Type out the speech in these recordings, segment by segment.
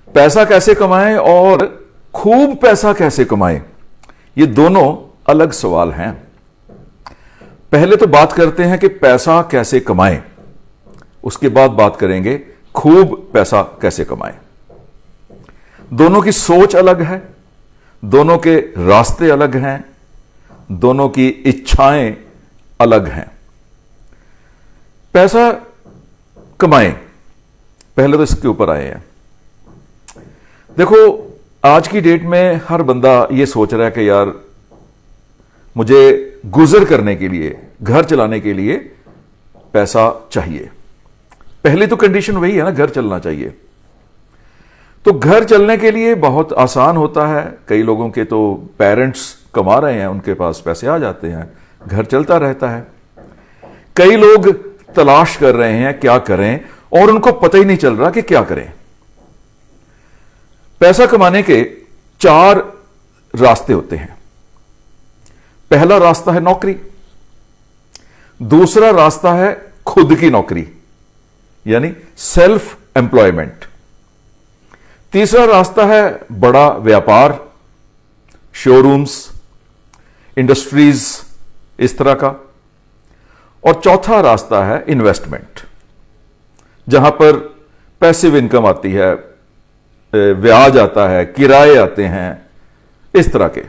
पैसा कैसे कमाएं और खूब पैसा कैसे कमाएं, ये दोनों अलग सवाल हैं। पहले तो बात करते हैं कि पैसा कैसे कमाएं, उसके बाद बात करेंगे खूब पैसा कैसे कमाएं। दोनों की सोच अलग है, दोनों के रास्ते अलग हैं, दोनों की इच्छाएं अलग हैं। पैसा कमाएं, पहले तो इसके ऊपर आए हैं। देखो, आज की डेट में हर बंदा यह सोच रहा है कि यार मुझे गुजर करने के लिए, घर चलाने के लिए पैसा चाहिए। पहली तो कंडीशन वही है ना, घर चलना चाहिए। तो घर चलने के लिए बहुत आसान होता है। कई लोगों के तो पेरेंट्स कमा रहे हैं, उनके पास पैसे आ जाते हैं, घर चलता रहता है। कई लोग तलाश कर रहे हैं क्या करें और उनको पता ही नहीं चल रहा कि क्या करें। पैसा कमाने के 4 रास्ते होते हैं। पहला रास्ता है नौकरी, दूसरा रास्ता है खुद की नौकरी यानी सेल्फ एम्प्लॉयमेंट, तीसरा रास्ता है बड़ा व्यापार, शोरूम्स, इंडस्ट्रीज, इस तरह का, और चौथा रास्ता है इन्वेस्टमेंट, जहां पर पैसिव इनकम आती है, ब्याज आता है, किराए आते हैं, इस तरह के।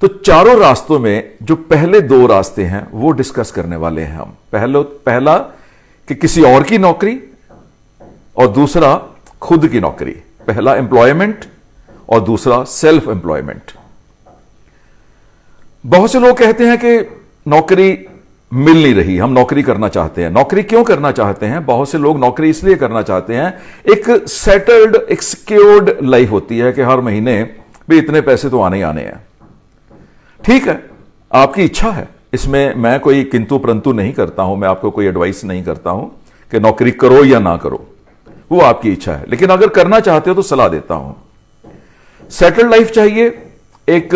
तो चारों रास्तों में जो पहले 2 रास्ते हैं वो डिस्कस करने वाले हैं हम। पहला कि किसी और की नौकरी और दूसरा खुद की नौकरी। पहला एम्प्लॉयमेंट और दूसरा सेल्फ एम्प्लॉयमेंट। बहुत से लोग कहते हैं कि नौकरी मिल नहीं रही, हम नौकरी करना चाहते हैं। नौकरी क्यों करना चाहते हैं? बहुत से लोग नौकरी इसलिए करना चाहते हैं, एक सेटल्ड, एक सिक्योर्ड लाइफ होती है कि हर महीने भी इतने पैसे तो आने ही आने हैं। ठीक है, आपकी इच्छा है, इसमें मैं कोई किंतु परंतु नहीं करता हूं, मैं आपको कोई एडवाइस नहीं करता हूं कि नौकरी करो या ना करो, वो आपकी इच्छा है। लेकिन अगर करना चाहते हो तो सलाह देता हूं। सेटल्ड लाइफ चाहिए, एक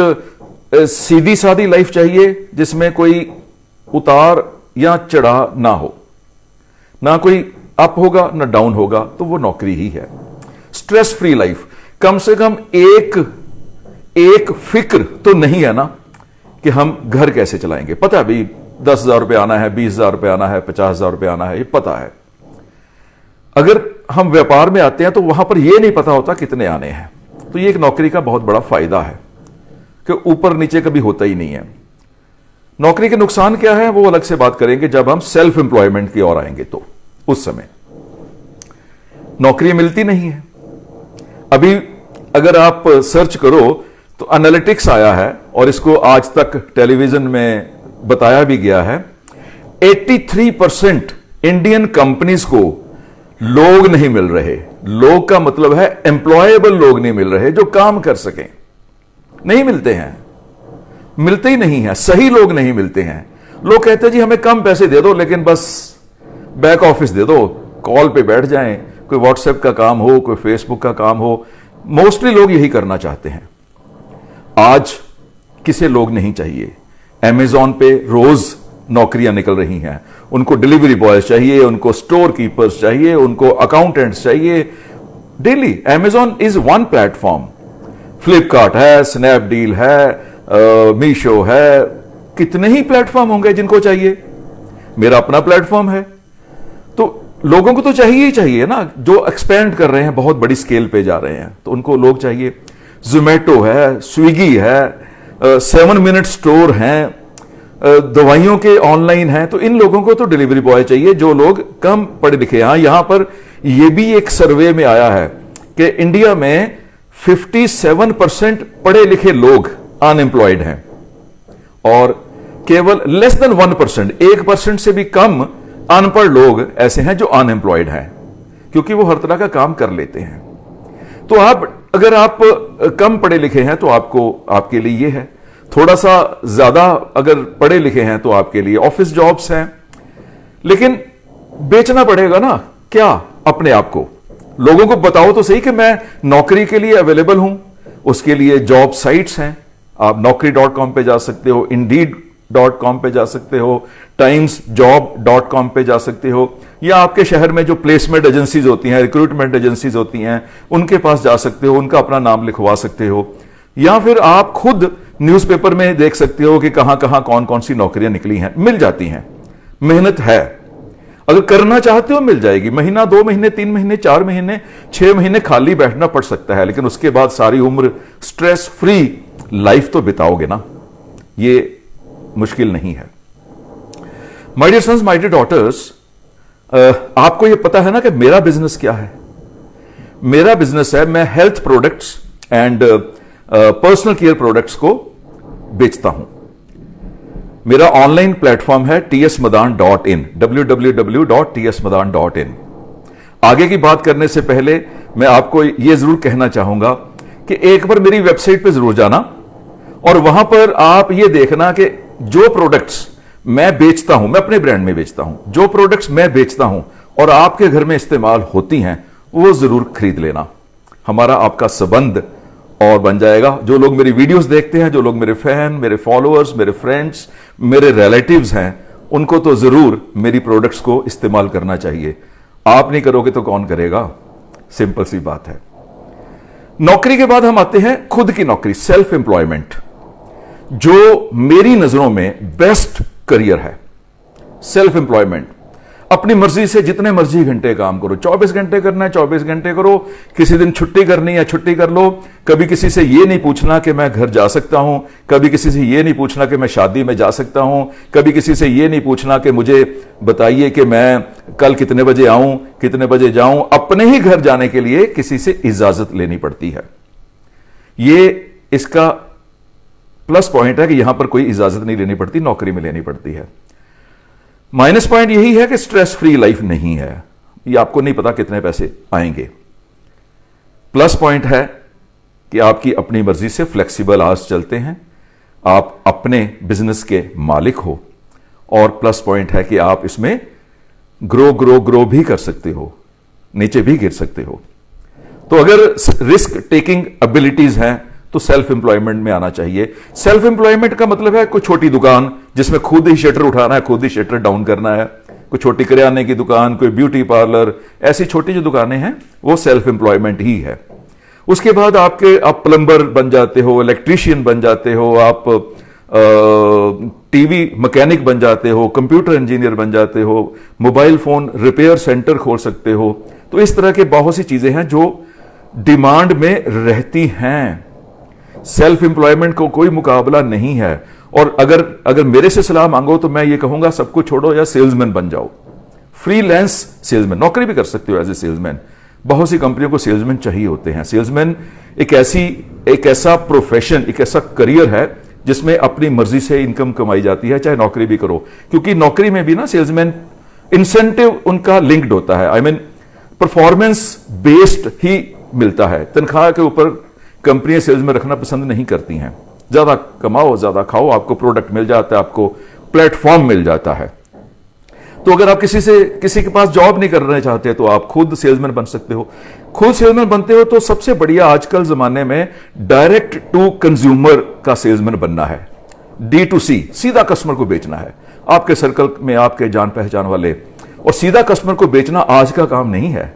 सीधी सादी लाइफ चाहिए जिसमें कोई उतार या चढ़ा ना हो, ना कोई अप होगा ना डाउन होगा, तो वो नौकरी ही है। स्ट्रेस फ्री लाइफ, कम से कम एक फिक्र तो नहीं है ना कि हम घर कैसे चलाएंगे। पता है भाई 10,000 रुपये आना है, 20,000 रुपये आना है, 50,000 रुपये आना है, ये पता है। अगर हम व्यापार में आते हैं तो वहां पर यह नहीं पता होता कितने आने हैं। तो ये एक नौकरी का बहुत बड़ा फायदा है कि ऊपर नीचे कभी होता ही नहीं है। नौकरी के नुकसान क्या है वो अलग से बात करेंगे जब हम सेल्फ एम्प्लॉयमेंट की ओर आएंगे। तो उस समय नौकरी मिलती नहीं है। अभी अगर आप सर्च करो तो एनालिटिक्स आया है और इसको आज तक टेलीविजन में बताया भी गया है, 83% इंडियन कंपनीज को लोग नहीं मिल रहे। लोग का मतलब है एम्प्लॉयबल लोग नहीं मिल रहे जो काम कर सकें। नहीं मिलते हैं, मिलते ही नहीं है, सही लोग नहीं मिलते हैं। लोग कहते हैं जी हमें कम पैसे दे दो लेकिन बस बैक ऑफिस दे दो, कॉल पे बैठ जाएं, कोई व्हाट्सएप का काम हो, कोई फेसबुक का काम हो। मोस्टली लोग यही करना चाहते हैं। आज किसे लोग नहीं चाहिए। अमेजॉन पे रोज नौकरियां निकल रही हैं। उनको डिलीवरी बॉयज चाहिए, उनको स्टोर कीपर्स चाहिए, उनको अकाउंटेंट्स चाहिए। Daily Amazon is one platform. Flipkart है, स्नैपडील है, मीशो है, कितने ही प्लेटफॉर्म होंगे जिनको चाहिए। मेरा अपना प्लेटफॉर्म है। तो लोगों को तो चाहिए ही चाहिए ना, जो एक्सपेंड कर रहे हैं, बहुत बड़ी स्केल पे जा रहे हैं, तो उनको लोग चाहिए। जोमेटो है, स्विगी है, 7 मिनट स्टोर हैं, दवाइयों के ऑनलाइन हैं। तो इन लोगों को तो डिलीवरी बॉय चाहिए जो लोग कम पढ़े लिखे हैं। यहां पर यह भी एक सर्वे में आया है कि इंडिया में 57% पढ़े लिखे लोग अनएम्प्लॉयड हैं और केवल लेस देन 1%, 1% से भी कम अनपढ़ लोग ऐसे हैं जो अनएम्प्लॉयड हैं, क्योंकि वो हर तरह का काम कर लेते हैं। तो अगर आप कम पढ़े लिखे हैं तो आपके लिए ये है। थोड़ा सा ज्यादा अगर पढ़े लिखे हैं तो आपके लिए ऑफिस जॉब्स हैं। लेकिन बेचना पड़ेगा ना, क्या अपने आप को लोगों को बताओ तो सही कि मैं नौकरी के लिए अवेलेबल हूं। उसके लिए जॉब साइट्स हैं, आप naukri.com पे जा सकते हो, Indeed .com पे जा सकते हो, timesjob.com पे जा सकते हो, या आपके शहर में जो प्लेसमेंट एजेंसीज होती हैं, रिक्रूटमेंट एजेंसीज होती हैं, उनके पास जा सकते हो, उनका अपना नाम लिखवा सकते हो, या फिर आप खुद न्यूज़पेपर में देख सकते हो कि कहां कहां कौन कौन सी नौकरियां निकली हैं। मिल जाती हैं, मेहनत है, अगर करना चाहते हो मिल जाएगी। महीना, 2 महीने, 3 महीने, 4 महीने, 6 महीने खाली बैठना पड़ सकता है, लेकिन उसके बाद सारी उम्र स्ट्रेस फ्री लाइफ तो बिताओगे ना, ये मुश्किल नहीं है। My dear sons, my dear daughters, आपको ये पता है ना कि मेरा बिजनेस क्या है? मेरा बिजनेस है, मैं health products and personal care products को बेचता हूं। मेरा ऑनलाइन प्लेटफॉर्म है tsmadan.in, www.tsmadan.in। आगे की बात करने से पहले मैं आपको यह जरूर कहना चाहूंगा कि एक बार मेरी वेबसाइट पे जरूर जाना और वहां पर आप ये देखना कि जो प्रोडक्ट्स मैं बेचता हूं, मैं अपने ब्रांड में बेचता हूं, जो प्रोडक्ट्स मैं बेचता हूं और आपके घर में इस्तेमाल होती हैं, वो जरूर खरीद लेना। हमारा आपका संबंध और बन जाएगा। जो लोग मेरी वीडियोस देखते हैं, जो लोग मेरे फैन, मेरे फॉलोअर्स, मेरे फ्रेंड्स, मेरे रिलेटिव्स हैं, उनको तो जरूर मेरी प्रोडक्ट्स को इस्तेमाल करना चाहिए। आप नहीं करोगे तो कौन करेगा? सिंपल सी बात है। नौकरी के बाद हम आते हैं खुद की नौकरी, सेल्फ एम्प्लॉयमेंट, जो मेरी नजरों में बेस्ट करियर है। सेल्फ एम्प्लॉयमेंट, अपनी मर्जी से जितने मर्जी घंटे काम करो, 24 घंटे करना है 24 घंटे करो, किसी दिन छुट्टी करनी है छुट्टी कर लो। कभी किसी से यह नहीं पूछना कि मैं घर जा सकता हूं, कभी किसी से यह नहीं पूछना कि मैं शादी में जा सकता हूं, कभी किसी से यह नहीं पूछना कि मुझे बताइए कि मैं कल कितने बजे आऊं, कितने बजे जाऊं। अपने ही घर जाने के लिए किसी से इजाजत लेनी पड़ती है। यह इसका प्लस पॉइंट है कि यहां पर कोई इजाजत नहीं लेनी पड़ती, नौकरी में लेनी पड़ती है। माइनस पॉइंट यही है कि स्ट्रेस फ्री लाइफ नहीं है, ये आपको नहीं पता कितने पैसे आएंगे। प्लस पॉइंट है कि आपकी अपनी मर्जी से फ्लेक्सिबल आवर्स चलते हैं, आप अपने बिजनेस के मालिक हो, और प्लस पॉइंट है कि आप इसमें ग्रो भी कर सकते हो, नीचे भी गिर सकते हो। तो अगर रिस्क टेकिंग एबिलिटीज हैं तो सेल्फ एम्प्लॉयमेंट में आना चाहिए। सेल्फ एम्प्लॉयमेंट का मतलब है कोई छोटी दुकान जिसमें खुद ही शटर उठाना है, खुद ही शटर डाउन करना है, कोई छोटी किराने की दुकान, कोई ब्यूटी पार्लर, ऐसी छोटी जो दुकानें हैं वो सेल्फ एम्प्लॉयमेंट ही है। उसके बाद आप प्लम्बर बन जाते हो, इलेक्ट्रीशियन बन जाते हो, आप टीवी मैकेनिक बन जाते हो, कंप्यूटर इंजीनियर बन जाते हो, मोबाइल फोन रिपेयर सेंटर खोल सकते हो। तो इस तरह के बहुत सी चीजें हैं जो डिमांड में रहती हैं। सेल्फ एम्प्लॉयमेंट को कोई मुकाबला नहीं है। और अगर मेरे से सलाह मांगो तो मैं ये कहूंगा सब कुछ छोड़ो या सेल्समैन बन जाओ, फ्रीलांस सेल्समैन, नौकरी भी कर सकते हो एज ए सेल्समैन। बहुत सी कंपनियों को सेल्समैन चाहिए होते हैं। सेल्समैन एक ऐसा प्रोफेशन, एक ऐसा करियर है जिसमें अपनी मर्जी से इनकम कमाई जाती है, चाहे नौकरी भी करो। क्योंकि नौकरी में भी ना सेल्समैन इंसेंटिव उनका लिंक्ड होता है, आई मीन परफॉर्मेंस बेस्ड ही मिलता है। तनख्वाह के ऊपर कंपनियां सेल्स में रखना पसंद नहीं करती हैं। ज्यादा कमाओ, ज्यादा खाओ, आपको प्रोडक्ट मिल जाता है, आपको प्लेटफॉर्म मिल जाता है। तो अगर आप किसी के पास जॉब नहीं करना चाहते तो आप खुद सेल्समैन बन सकते हो। खुद सेल्समैन बनते हो तो सबसे बढ़िया आजकल जमाने में डायरेक्ट टू कंज्यूमर का सेल्समैन बनना है। D2C, सीधा कस्टमर को बेचना है, आपके सर्कल में आपके जान पहचान वाले। और सीधा कस्टमर को बेचना आज का काम नहीं है,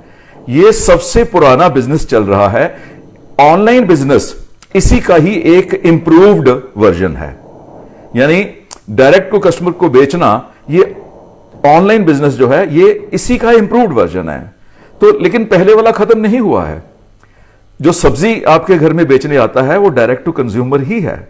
यह सबसे पुराना बिजनेस चल रहा है। ऑनलाइन बिजनेस इसी का ही एक इंप्रूव्ड वर्जन है। यानी डायरेक्ट टू कस्टमर को बेचना, ये ऑनलाइन बिजनेस जो है ये इसी का इंप्रूव्ड वर्जन है। तो लेकिन पहले वाला खत्म नहीं हुआ है। जो सब्जी आपके घर में बेचने आता है वो डायरेक्ट टू कंज्यूमर ही है।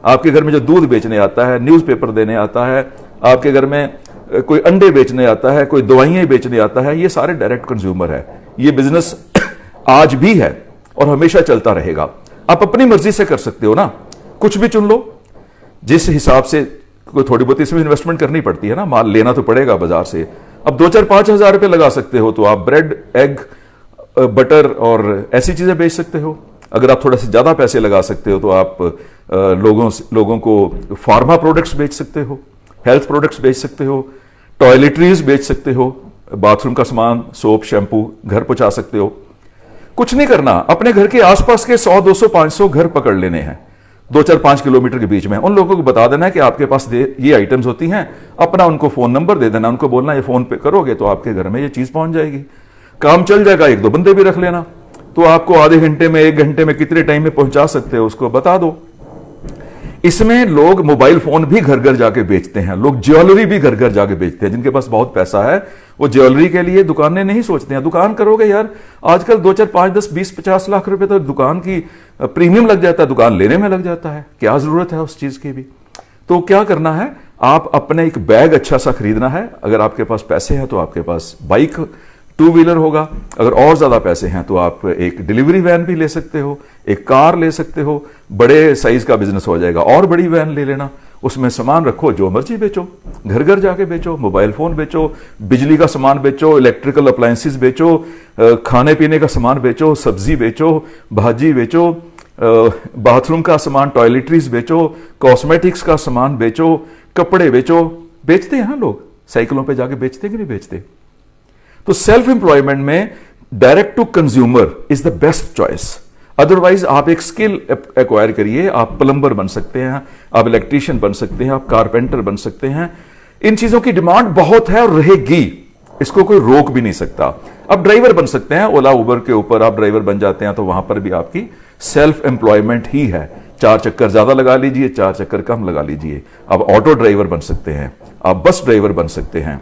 आपके घर में जो दूध बेचने आता है, न्यूज़पेपर देने आता है, आपके घर में कोई अंडे बेचने आता है, कोई दवाइयां बेचने आता है, ये सारे डायरेक्ट कंज्यूमर है। ये बिजनेस आज भी है और हमेशा चलता रहेगा। आप अपनी मर्जी से कर सकते हो ना, कुछ भी चुन लो। जिस हिसाब से कोई थोड़ी बहुत इसमें इन्वेस्टमेंट करनी पड़ती है ना, माल लेना तो पड़ेगा बाजार से। अब 2-4-5 हजार रुपए लगा सकते हो तो आप ब्रेड, एग, बटर और ऐसी चीजें बेच सकते हो। अगर आप थोड़ा सा ज्यादा पैसे लगा सकते हो तो आप लोगों को फार्मा प्रोडक्ट्स बेच सकते हो, हेल्थ प्रोडक्ट्स बेच सकते हो, टॉयलेटरीज बेच सकते हो, बाथरूम का सामान, सोप, शैंपू घर पहुंचा सकते हो। कुछ नहीं करना, अपने घर के आसपास के 100, 200, 500 घर पकड़ लेने हैं। 2-4-5 किलोमीटर के बीच में, उन लोगों को बता देना है कि आपके पास ये आइटम्स होती हैं, अपना उनको फोन नंबर दे देना, उनको बोलना ये फोन पे करोगे तो आपके घर में ये चीज पहुंच जाएगी, काम चल जाएगा। 1-2 बंदे भी रख लेना, तो आपको आधे घंटे में 1 घंटे में कितने टाइम में पहुंचा सकते हो उसको बता दो। इसमें लोग मोबाइल फोन भी घर घर जाके बेचते हैं, लोग ज्वेलरी भी घर घर जाके बेचते हैं। जिनके पास बहुत पैसा है वो ज्वेलरी के लिए दुकानें नहीं सोचते हैं। दुकान करोगे यार, आजकल 2-4-5-10-20-50 लाख रुपए तो दुकान की प्रीमियम लग जाता है, दुकान लेने में लग जाता है, क्या जरूरत है उस चीज की भी। तो क्या करना है, आप अपने एक बैग अच्छा सा खरीदना है। अगर आपके पास पैसे हैं तो आपके पास बाइक 2 व्हीलर होगा, अगर और ज्यादा पैसे हैं तो आप एक डिलीवरी वैन भी ले सकते हो, एक कार ले सकते हो, बड़े साइज का बिजनेस हो जाएगा और बड़ी वैन ले लेना, उसमें सामान रखो, जो मर्जी बेचो, घर घर जाके बेचो, मोबाइल फोन बेचो, बिजली का सामान बेचो, इलेक्ट्रिकल अप्लायंसेस बेचो, खाने पीने का सामान बेचो, सब्जी बेचो, भाजी बेचो, बाथरूम का सामान, टॉयलेटरीज बेचो, कॉस्मेटिक्स का सामान बेचो, कपड़े बेचो। बेचते हैं लोग, साइकिलों पे जाके बेचते कि नहीं बेचते। तो सेल्फ एम्प्लॉयमेंट में direct to consumer is the best choice. Otherwise आप एक स्किल एक्वायर करिए, आप प्लम्बर बन सकते हैं, आप इलेक्ट्रीशियन बन सकते हैं, आप कारपेंटर बन सकते हैं। इन चीजों की डिमांड बहुत है और रहेगी, इसको कोई रोक भी नहीं सकता। आप ड्राइवर बन सकते हैं, ओला उबर के ऊपर आप ड्राइवर बन जाते हैं तो वहां पर भी आपकी सेल्फ एम्प्लॉयमेंट ही है। 4 चक्कर ज्यादा लगा लीजिए, 4 चक्कर कम लगा लीजिए। आप ऑटो ड्राइवर बन सकते हैं, आप बस ड्राइवर बन सकते हैं।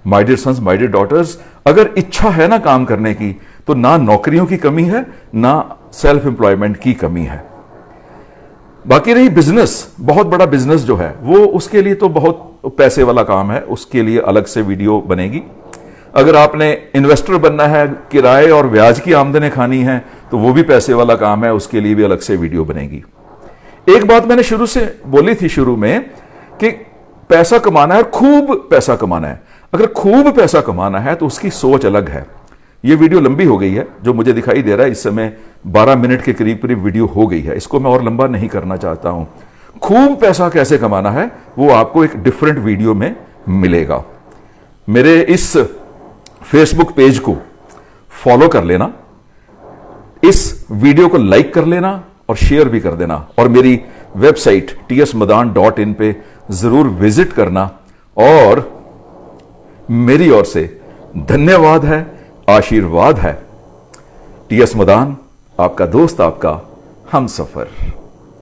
My dear sons, my dear daughters, अगर इच्छा है ना काम करने की, तो ना नौकरियों की कमी है, ना सेल्फ एम्प्लॉयमेंट की कमी है। बाकी रही बिजनेस, बहुत बड़ा बिजनेस जो है वो, उसके लिए तो बहुत पैसे वाला काम है, उसके लिए अलग से वीडियो बनेगी। अगर आपने इन्वेस्टर बनना है, किराए और ब्याज की आमदनी खानी है, तो वो भी पैसे वाला काम है, उसके लिए भी अलग से वीडियो बनेगी। एक बात मैंने शुरू से बोली थी शुरू में कि पैसा कमाना है और खूब पैसा कमाना है। अगर खूब पैसा कमाना है तो उसकी सोच अलग है। यह वीडियो लंबी हो गई है, जो मुझे दिखाई दे रहा है इस समय 12 मिनट के करीब करीब वीडियो हो गई है, इसको मैं और लंबा नहीं करना चाहता हूं। खूब पैसा कैसे कमाना है वो आपको एक डिफरेंट वीडियो में मिलेगा। मेरे इस फेसबुक पेज को फॉलो कर लेना, इस वीडियो को लाइक कर लेना और शेयर भी कर देना, और मेरी वेबसाइट tsmadan.in पे जरूर विजिट करना। और मेरी ओर से धन्यवाद है, आशीर्वाद है। टीएस मदान, आपका दोस्त, आपका हमसफर।